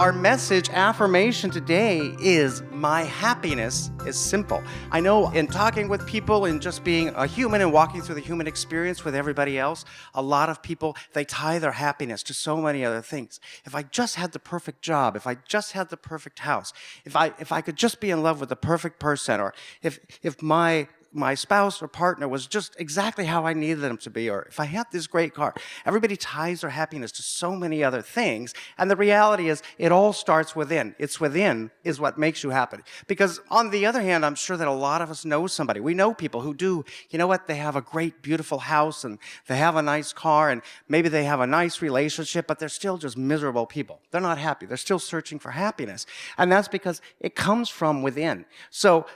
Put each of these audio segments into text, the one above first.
Our message affirmation today is my happiness is simple. I know in talking with people and just being a human and walking through the human experience with everybody else, a lot of people, they tie their happiness to so many other things. If I just had the perfect job, if I just had the perfect house, if I could just be in love with the perfect person, or if my spouse or partner was just exactly how I needed them to be, or if I had this great car. Everybody ties their happiness to so many other things, and the reality is it all starts within. It's within is what makes you happy. Because on the other hand, I'm sure that a lot of us know somebody. We know people who do, you know what, they have a great, beautiful house, and they have a nice car, and maybe they have a nice relationship, but they're still just miserable people. They're not happy. They're still searching for happiness. And that's because it comes from within. So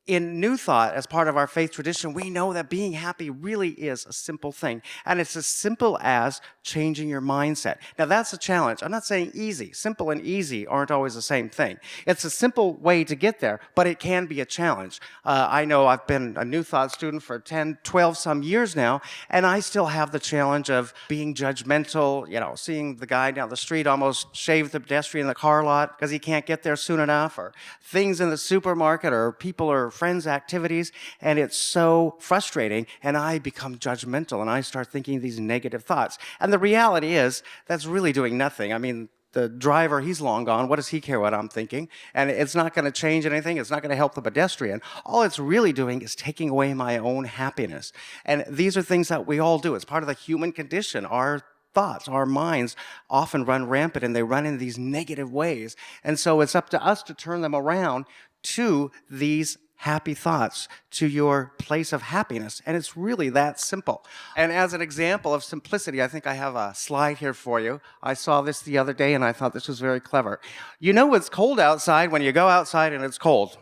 in New Thought, as part of our faith tradition, we know that being happy really is a simple thing. And it's as simple as changing your mindset. Now, that's a challenge. I'm not saying easy. Simple and easy aren't always the same thing. It's a simple way to get there, but it can be a challenge. I know I've been a New Thought student for 10, 12 some years now, and I still have the challenge of being judgmental, seeing the guy down the street almost shave the pedestrian in the car lot because he can't get there soon enough, or things in the supermarket, or people or friends' activities, and it's so frustrating, and I become judgmental, and I start thinking these negative thoughts. And the reality is, that's really doing nothing. I mean, the driver, he's long gone. What does he care what I'm thinking? And it's not going to change anything. It's not going to help the pedestrian. All it's really doing is taking away my own happiness. And these are things that we all do. It's part of the human condition. Our thoughts, our minds often run rampant, and they run in these negative ways. And so it's up to us to turn them around to these happy thoughts, to your place of happiness. And it's really that simple. And as an example of simplicity, I think I have a slide here for you. I saw this the other day, and I thought this was very clever. You know it's cold outside when you go outside and it's cold.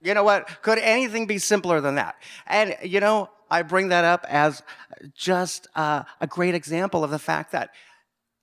You know what? Could anything be simpler than that? And, I bring that up as just a great example of the fact that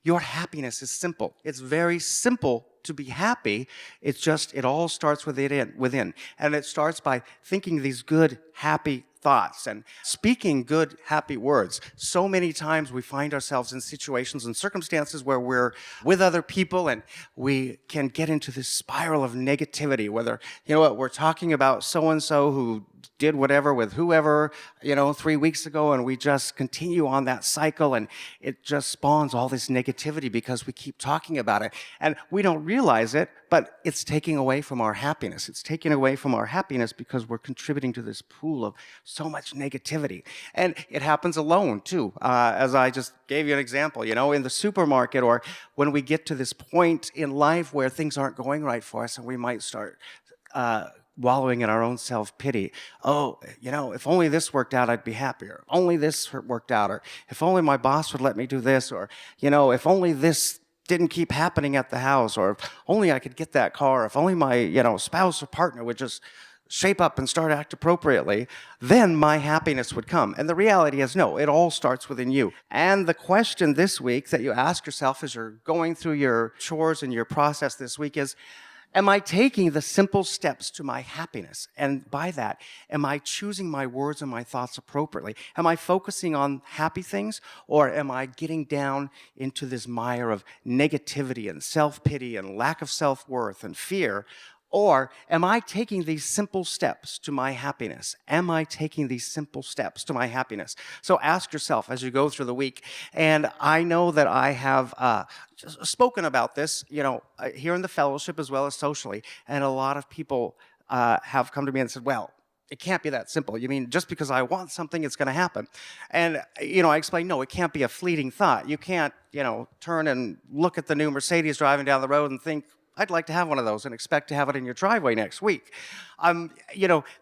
your happiness is simple. It's very simple to be happy. It's just, it all starts within. And it starts by thinking these good, happy thoughts and speaking good, happy words. So many times we find ourselves in situations and circumstances where we're with other people, and we can get into this spiral of negativity, whether, we're talking about so-and-so who did whatever with whoever, 3 weeks ago, and we just continue on that cycle, and it just spawns all this negativity because we keep talking about it. And we don't realize it, but it's taking away from our happiness. It's taking away from our happiness because we're contributing to this pool of so much negativity. And it happens alone, too. As I just gave you an example, in the supermarket, or when we get to this point in life where things aren't going right for us, and we might start wallowing in our own self-pity. Oh, if only this worked out, I'd be happier. If only this worked out, or if only my boss would let me do this, or, if only this didn't keep happening at the house, or if only I could get that car, if only my, spouse or partner would just shape up and start act appropriately, then my happiness would come. And the reality is, no, it all starts within you. And the question this week that you ask yourself as you're going through your chores and your process this week is, am I taking the simple steps to my happiness? And by that, am I choosing my words and my thoughts appropriately? Am I focusing on happy things, or am I getting down into this mire of negativity and self-pity and lack of self-worth and fear? Or am I taking these simple steps to my happiness? Am I taking these simple steps to my happiness? So ask yourself as you go through the week. And I know that I have spoken about this, here in the fellowship as well as socially. And a lot of people have come to me and said, well, it can't be that simple. You mean just because I want something, it's going to happen? And, I explain, no, it can't be a fleeting thought. You can't, turn and look at the new Mercedes driving down the road and think, I'd like to have one of those, and expect to have it in your driveway next week.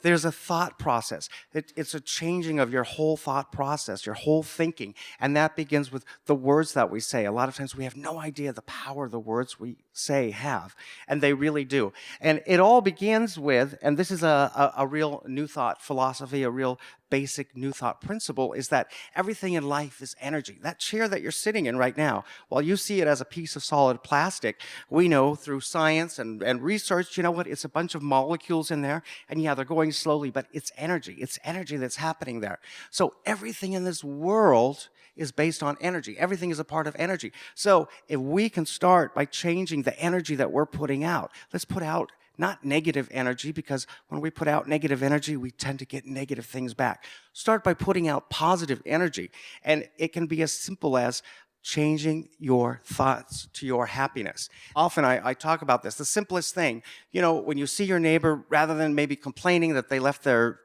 There's a thought process. It's a changing of your whole thought process, your whole thinking. And that begins with the words that we say. A lot of times we have no idea the power the words we say have, and they really do. And it all begins with, and this is a real New Thought philosophy, a real basic New Thought principle, is that everything in life is energy. That chair that you're sitting in right now, while you see it as a piece of solid plastic, we know through science and research, it's a bunch of molecules in there, and yeah, they're going slowly, but it's energy. It's energy that's happening there. So everything in this world is based on energy. Everything is a part of energy. So if we can start by changing the energy that we're putting out, let's put out not negative energy, because when we put out negative energy, we tend to get negative things back. Start by putting out positive energy. And it can be as simple as changing your thoughts to your happiness. Often I talk about this. The simplest thing, when you see your neighbor, rather than maybe complaining that they left their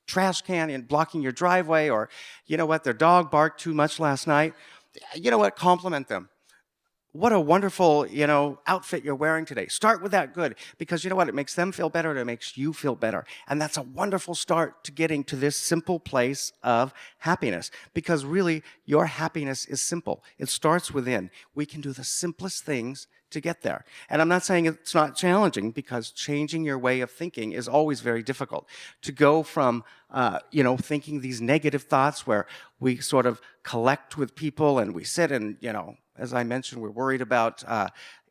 trash can and blocking your driveway, or their dog barked too much last night, compliment them. What a wonderful, outfit you're wearing today. Start with that good, because it makes them feel better and it makes you feel better. And that's a wonderful start to getting to this simple place of happiness, because really your happiness is simple. It starts within. We can do the simplest things to get there. And I'm not saying it's not challenging, because changing your way of thinking is always very difficult. To go from, thinking these negative thoughts where we sort of collect with people and we sit and, as I mentioned, we're worried about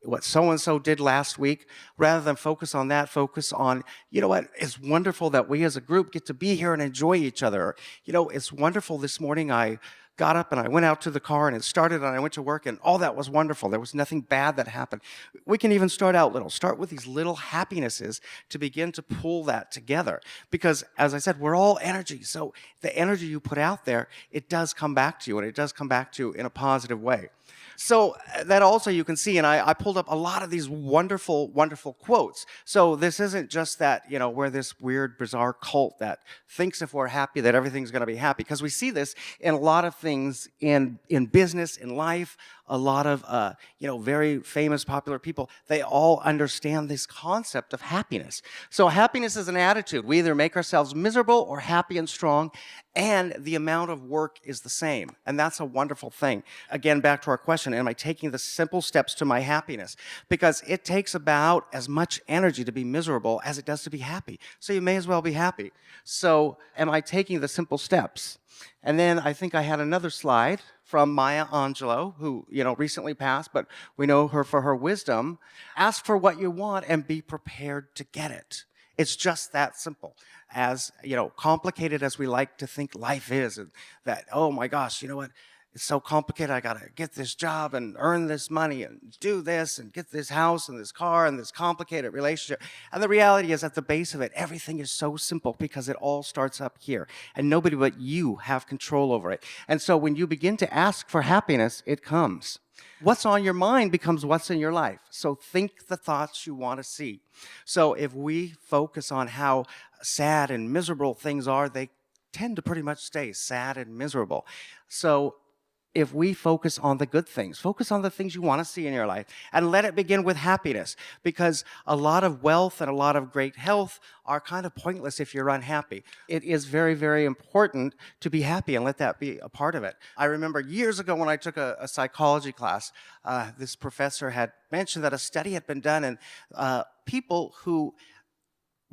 what so-and-so did last week. Rather than focus on that, focus on, it's wonderful that we as a group get to be here and enjoy each other. It's wonderful this morning I got up and I went out to the car and it started and I went to work and all that was wonderful. There was nothing bad that happened. We can even start out little. Start with these little happinesses to begin to pull that together. Because as I said, we're all energy. So the energy you put out there, it does come back to you, and it does come back to you in a positive way. So that also you can see, and I pulled up a lot of these wonderful, wonderful quotes. So this isn't just that, we're this weird, bizarre cult that thinks if we're happy that everything's going to be happy. Because we see this in a lot of things in business, in life. A lot of, very famous, popular people, they all understand this concept of happiness. So happiness is an attitude. We either make ourselves miserable or happy and strong, and the amount of work is the same. And that's a wonderful thing. Again, back to our question, am I taking the simple steps to my happiness? Because it takes about as much energy to be miserable as it does to be happy. So you may as well be happy. So am I taking the simple steps? And then I think I had another slide from Maya Angelou, who, recently passed, but we know her for her wisdom. Ask for what you want and be prepared to get it. It's just that simple. As, complicated as we like to think life is, and that, oh my gosh, it's so complicated. I got to get this job and earn this money and do this and get this house and this car and this complicated relationship. And the reality is, at the base of it, everything is so simple, because it all starts up here. And nobody but you have control over it. And so when you begin to ask for happiness, it comes. What's on your mind becomes what's in your life. So think the thoughts you want to see. So if we focus on how sad and miserable things are, they tend to pretty much stay sad and miserable. So if we focus on the good things, focus on the things you want to see in your life, and let it begin with happiness, because a lot of wealth and a lot of great health are kind of pointless if you're unhappy. It is very, very important to be happy and let that be a part of it. I remember years ago when I took a psychology class, this professor had mentioned that a study had been done, and people who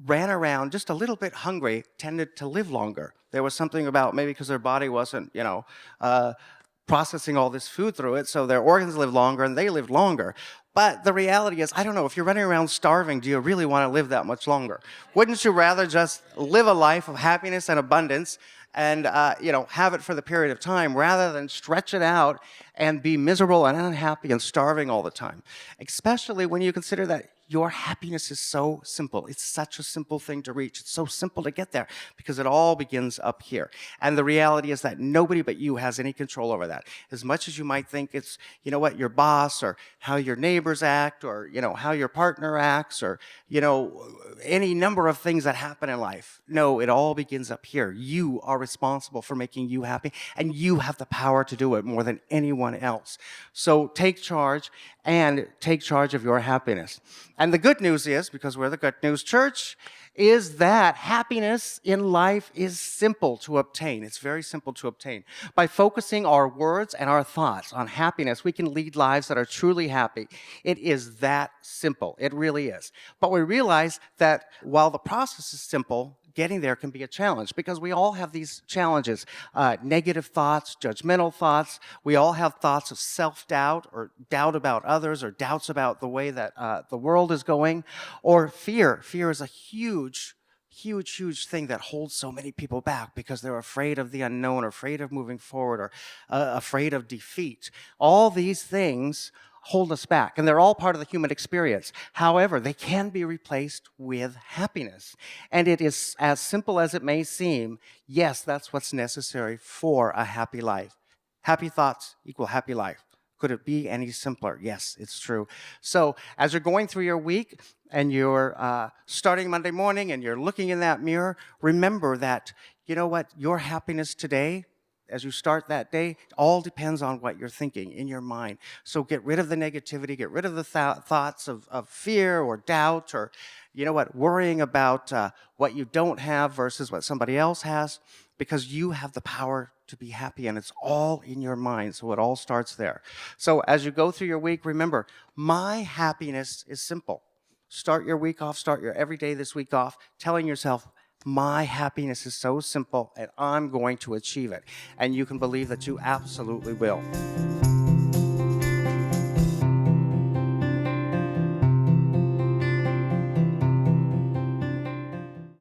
ran around just a little bit hungry tended to live longer. There was something about, maybe because their body wasn't, processing all this food through it, so their organs live longer and they lived longer. But the reality is, I don't know, if you're running around starving, do you really want to live that much longer? Wouldn't you rather just live a life of happiness and abundance and have it for the period of time, rather than stretch it out and be miserable and unhappy and starving all the time? Especially when you consider that your happiness is so simple. It's such a simple thing to reach. It's so simple to get there, because it all begins up here. And the reality is that nobody but you has any control over that. As much as you might think it's, your boss, or how your neighbors act, or, how your partner acts, or, any number of things that happen in life. No, it all begins up here. You are responsible for making you happy, and you have the power to do it more than anyone else. So take charge, and take charge of your happiness. And the good news is, because we're the Good News Church, is that happiness in life is simple to obtain. It's very simple to obtain. By focusing our words and our thoughts on happiness, we can lead lives that are truly happy. It is that simple. It really is. But we realize that while the process is simple, getting there can be a challenge, because we all have these challenges, negative thoughts, judgmental thoughts. We all have thoughts of self-doubt, or doubt about others, or doubts about the way that the world is going, or fear. Fear is a huge huge thing that holds so many people back because they're afraid of the unknown, or afraid of moving forward, or afraid of defeat. All these things hold us back, and they're all part of the human experience. However, they can be replaced with happiness. And it is as simple as it may seem. Yes, that's what's necessary for a happy life. Happy thoughts equal happy life. Could it be any simpler? Yes, it's true. So as you're going through your week and you're starting Monday morning and you're looking in that mirror, remember that, you know what, your happiness today, as you start that day, all depends on what you're thinking in your mind. So get rid of the negativity, get rid of the thoughts of fear or doubt, or, you know what, worrying about what you don't have versus what somebody else has, because you have the power to be happy, and it's all in your mind. So it all starts there. So as you go through your week, remember, my happiness is simple. Start your week off, start your every day this week off, telling yourself, my happiness is so simple, and I'm going to achieve it. And you can believe that you absolutely will.